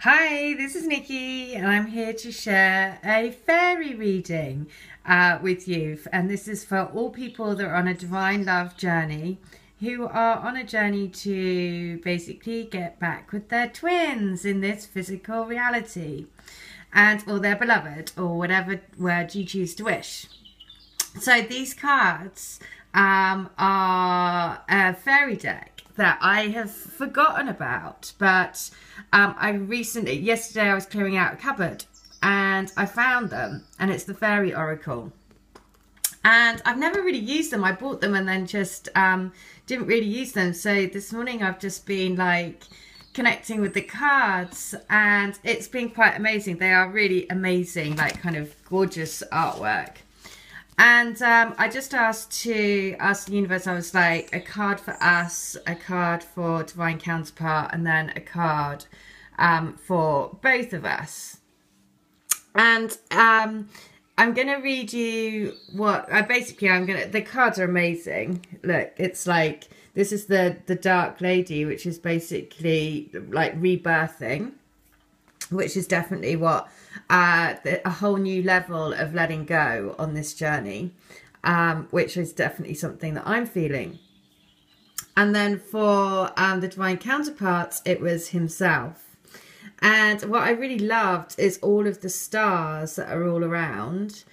Hi, this is Nikki and I'm here to share a fairy reading with you. And this is for all people that are on a divine love journey, who are on a journey to basically get back with their twins in this physical reality, and or their beloved, or whatever word you choose to wish. So these cards are a fairy deck that I have forgotten about, but yesterday I was clearing out a cupboard and I found them, and it's the Fairy Oracle. And I've never really used them. I bought them and then just didn't really use them. So this morning I've just been like connecting with the cards, and it's been quite amazing. They are really amazing, like kind of gorgeous artwork. And I just asked the universe, I was like, a card for us, a card for divine counterpart, and then a card for both of us. And I'm going to read you what, the cards are amazing. Look, it's like, this is the Dark Lady, which is basically like rebirthing, which is definitely what a whole new level of letting go on this journey, which is definitely something that I'm feeling. And then for the divine counterparts, it was himself. And what I really loved is all of the stars that are all around.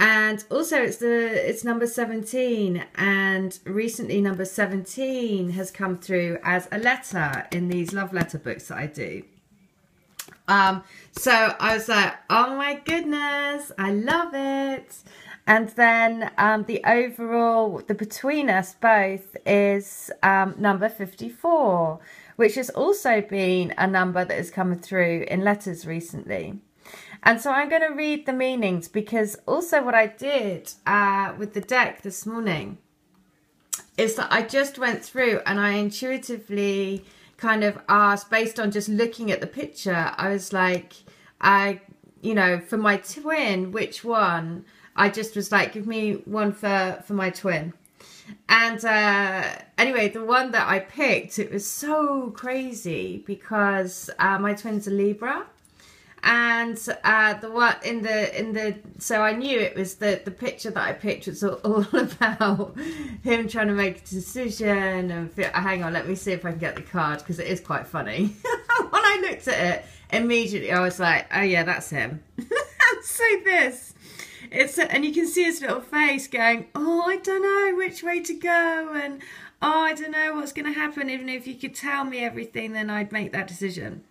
And also it's number 17, and recently number 17 has come through as a letter in these love letter books that I do. So I was like, oh my goodness, I love it. And then the between us both is number 54, which has also been a number that has come through in letters recently. And so I'm going to read the meanings, because also what I did with the deck this morning is that I just went through and I intuitively kind of asked, based on just looking at the picture, I was like, for my twin, which one? I just was like, give me one for my twin. And anyway, the one that I picked, it was so crazy because my twin's a Libra. And the one so I knew it was the picture that I picked was all about him trying to make a decision. And hang on, let me see if I can get the card, because it is quite funny. When I looked at it, immediately I was like, oh yeah, that's him. So and you can see his little face going, oh, I don't know which way to go, and oh, I don't know what's going to happen. Even if you could tell me everything, then I'd make that decision.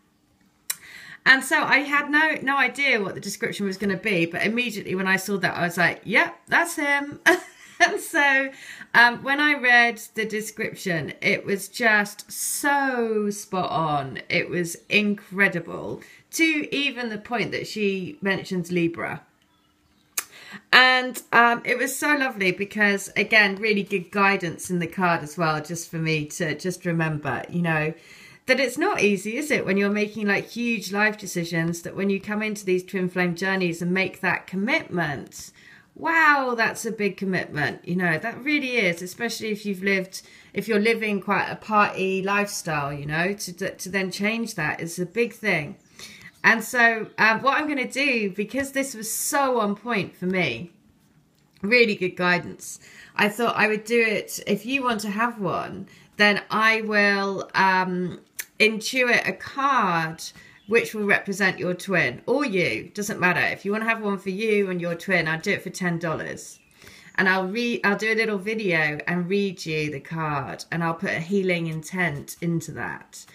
And so I had no idea what the description was going to be, but immediately when I saw that, I was like, yep, that's him. And so when I read the description, it was just so spot on. It was incredible, to even the point that she mentions Libra. And it was so lovely because, again, really good guidance in the card as well, just for me to just remember, that it's not easy, is it, when you're making like huge life decisions, that when you come into these twin flame journeys and make that commitment, wow, that's a big commitment. That really is, especially if you're living quite a party lifestyle, to then change that is a big thing. And so what I'm going to do, because this was so on point for me, really good guidance, I thought I would do it. If you want to have one, then I will intuit a card which will represent your twin, or you, doesn't matter. If you want to have one for you and your twin, I'll do it for $10. And I'll do a little video and read you the card, and I'll put a healing intent into that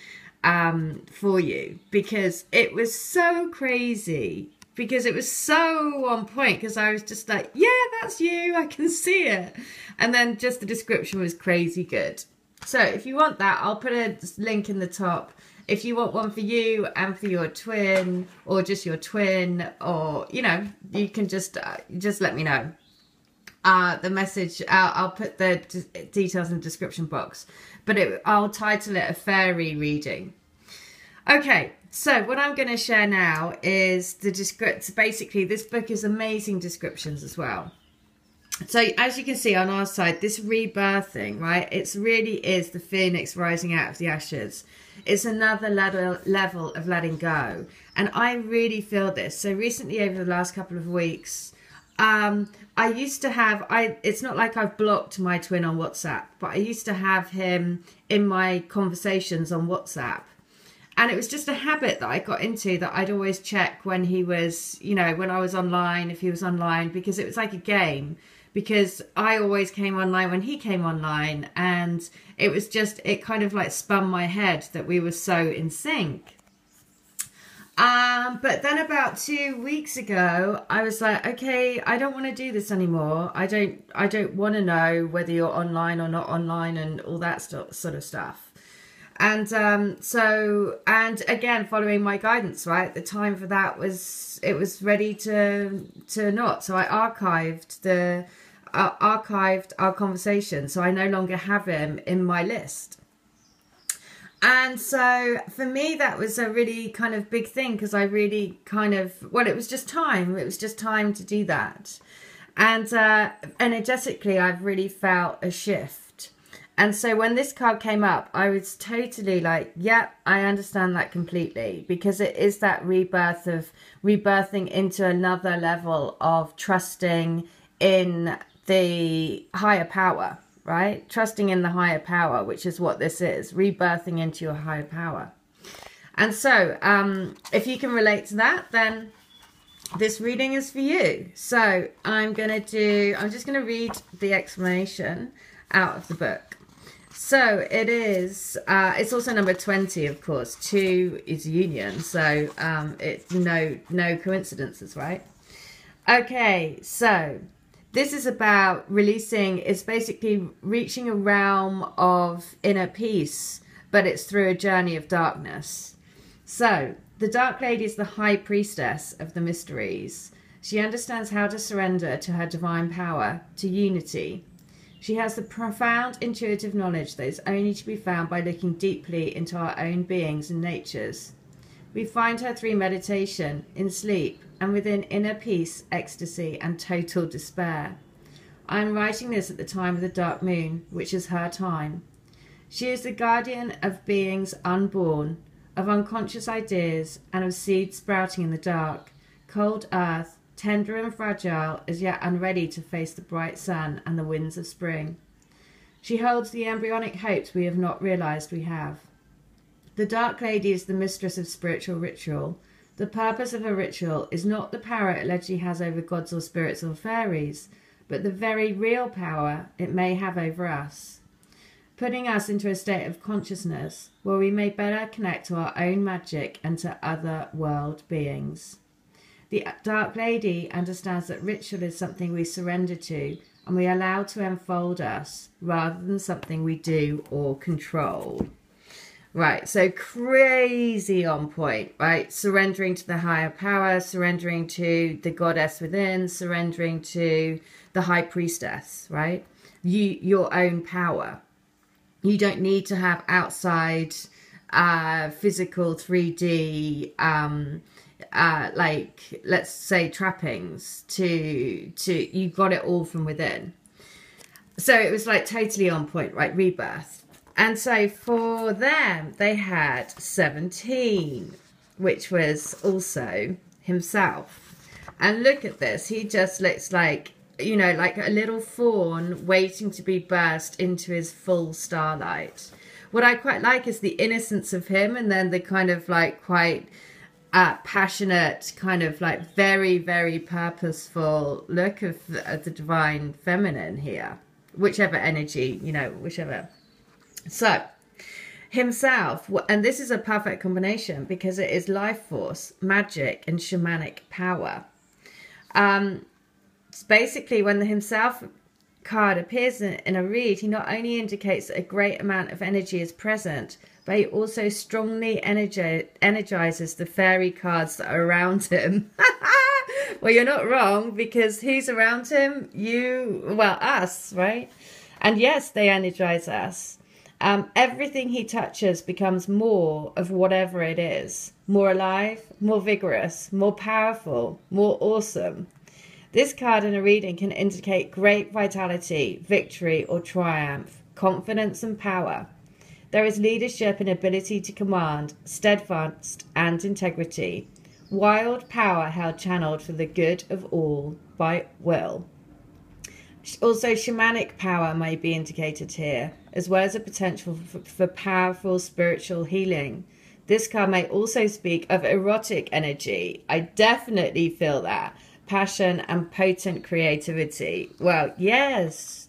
for you, because it was so crazy, because it was so on point, because I was just like, yeah, that's you, I can see it. And then just the description was crazy good. So if you want that, I'll put a link in the top. If you want one for you and for your twin, or just your twin, or, you can just let me know. The message, I'll put the details in the description box, but I'll title it a fairy reading. Okay, so what I'm going to share now is the description. Basically, this book is amazing descriptions as well. So as you can see on our side, this rebirthing, right? It really is the phoenix rising out of the ashes. It's another level of letting go. And I really feel this. So recently, over the last couple of weeks, I used to have, it's not like I've blocked my twin on WhatsApp, but I used to have him in my conversations on WhatsApp. And it was just a habit that I got into, that I'd always check when he was, you know, when I was online, if he was online, because it was like a game. Because I always came online when he came online, and it was just, it kind of like spun my head that we were so in sync. But then about 2 weeks ago, I was like, okay, I don't want to do this anymore. I don't want to know whether you're online or not online and all that sort of stuff. And and again, following my guidance, right? The time for that was, it was ready to not. So I archived our conversation. So I no longer have him in my list. And so for me, that was a really kind of big thing, because I really kind of, well, it was just time. It was just time to do that. And energetically, I've really felt a shift. And so when this card came up, I was totally like, yep, I understand that completely, because it is that rebirth of rebirthing into another level of trusting in the higher power, right? Trusting in the higher power, which is what this is, rebirthing into your higher power. And so if you can relate to that, then this reading is for you. So I'm just going to read the explanation out of the book. So it is, it's also number 20, of course. 2 is union, so it's no coincidences, right? Okay, so this is about releasing, it's basically reaching a realm of inner peace, but it's through a journey of darkness. So the Dark Lady is the high priestess of the mysteries. She understands how to surrender to her divine power, to unity. She has the profound intuitive knowledge that is only to be found by looking deeply into our own beings and natures. We find her through meditation, in sleep, and within inner peace, ecstasy, and total despair. I am writing this at the time of the dark moon, which is her time. She is the guardian of beings unborn, of unconscious ideas, and of seeds sprouting in the dark, cold earth, tender and fragile, as yet unready to face the bright sun and the winds of spring. She holds the embryonic hopes we have not realized we have. The Dark Lady is the mistress of spiritual ritual. The purpose of a ritual is not the power it allegedly has over gods or spirits or fairies, but the very real power it may have over us, putting us into a state of consciousness where we may better connect to our own magic and to other world beings. The Dark Lady understands that ritual is something we surrender to and we allow to enfold us, rather than something we do or control. Right, so crazy on point, right? Surrendering to the higher power, surrendering to the goddess within, surrendering to the high priestess, right? Your own power. You don't need to have outside physical 3D like, let's say, trappings to you got it all from within. So it was like totally on point, right? Rebirth. And so for them, they had 17, which was also himself. And look at this. He just looks like, you know, like a little fawn waiting to be burst into his full starlight. What I quite like is the innocence of him, and then the kind of like quite passionate, kind of like very, very purposeful look of the divine feminine here. Whichever energy, you know, whichever. So, himself, and this is a perfect combination because it is life force, magic, and shamanic power. It's basically when the himself card appears in a read, he not only indicates that a great amount of energy is present, but he also strongly energizes the fairy cards that are around him. Well, you're not wrong, because who's around him? Us, right? And yes, they energize us. Everything he touches becomes more of whatever it is. More alive, more vigorous, more powerful, more awesome. This card in a reading can indicate great vitality, victory or triumph, confidence and power. There is leadership and ability to command, steadfast and integrity. Wild power held channeled for the good of all by will. Also, shamanic power may be indicated here, as well as a potential for powerful spiritual healing. This card may also speak of erotic energy. I definitely feel that. Passion and potent creativity. Well, yes.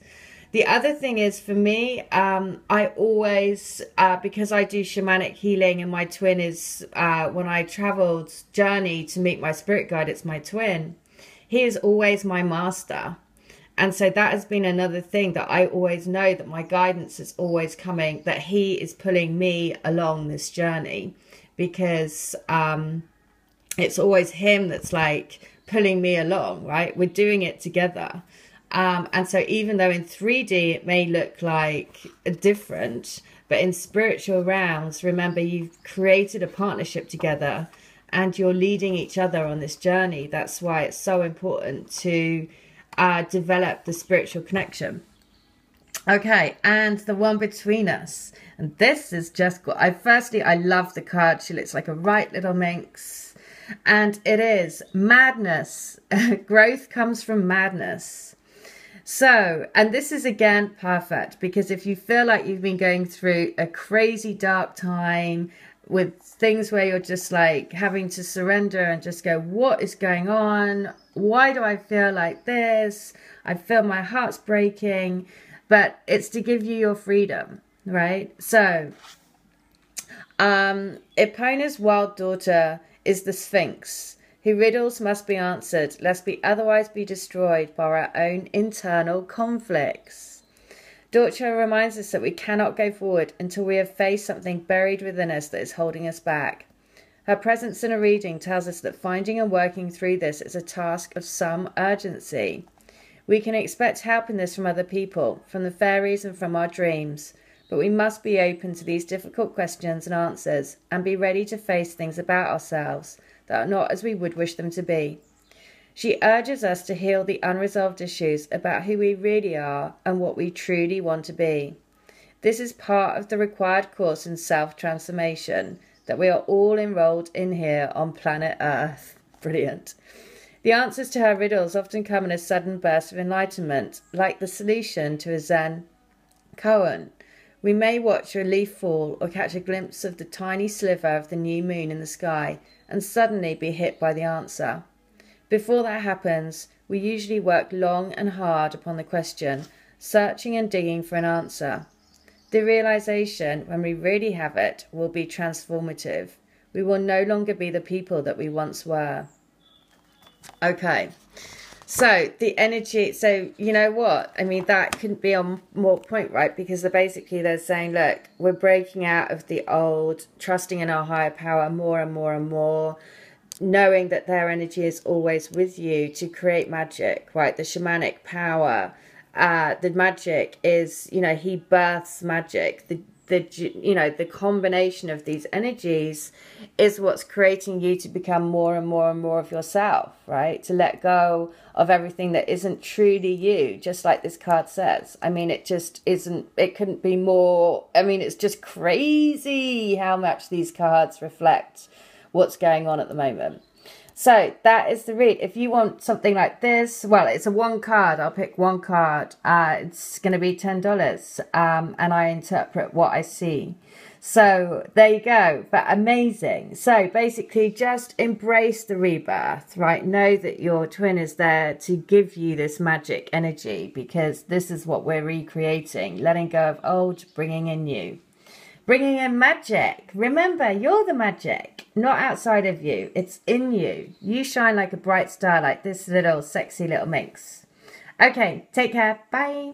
The other thing is, for me, I always, because I do shamanic healing and my twin is, when I traveled journey to meet my spirit guide, it's my twin. He is always my master. And so that has been another thing that I always know, that my guidance is always coming, that he is pulling me along this journey, because it's always him that's like pulling me along, right? We're doing it together. And so even though in 3D it may look like different, but in spiritual realms, remember, you've created a partnership together and you're leading each other on this journey. That's why it's so important to develop the spiritual connection. Okay, and the one between us. And this is just good. Firstly, I love the card. She looks like a right little minx. And it is madness. Growth comes from madness. So, and this is again perfect, because if you feel like you've been going through a crazy dark time with things where you're just like having to surrender and just go, what is going on? Why do I feel like this? I feel my heart's breaking, but it's to give you your freedom, right? So, Epona's wild daughter is the Sphinx, whose riddles must be answered, lest we otherwise be destroyed by our own internal conflicts. Dorcha reminds us that we cannot go forward until we have faced something buried within us that is holding us back. Her presence in a reading tells us that finding and working through this is a task of some urgency. We can expect help in this from other people, from the fairies and from our dreams, but we must be open to these difficult questions and answers and be ready to face things about ourselves that are not as we would wish them to be. She urges us to heal the unresolved issues about who we really are and what we truly want to be. This is part of the required course in self-transformation that we are all enrolled in here on planet Earth. Brilliant. The answers to her riddles often come in a sudden burst of enlightenment, like the solution to a Zen koan. We may watch a leaf fall or catch a glimpse of the tiny sliver of the new moon in the sky and suddenly be hit by the answer. Before that happens, we usually work long and hard upon the question, searching and digging for an answer. The realization, when we really have it, will be transformative. We will no longer be the people that we once were. Okay, so the energy, so you know what? I mean, that couldn't be on more point, right? Because they're saying, look, we're breaking out of the old, trusting in our higher power more and more and more, knowing that their energy is always with you to create magic, right? The shamanic power, the magic is, you know, he births magic. The combination of these energies is what's creating you to become more and more and more of yourself, right? To let go of everything that isn't truly you, just like this card says. I mean, it just isn't, it couldn't be more, I mean, it's just crazy how much these cards reflect what's going on at the moment. So that is the read. If you want something like this, well, it's a one card. I'll pick one card. It's going to be $10, and I interpret what I see. So there you go. But amazing. So basically, just embrace the rebirth, right? Know that your twin is there to give you this magic energy, because this is what we're recreating. Letting go of old, bringing in new. Bringing in magic. Remember, you're the magic, not outside of you. It's in you. You shine like a bright star, like this little sexy little minx. Okay, take care. Bye.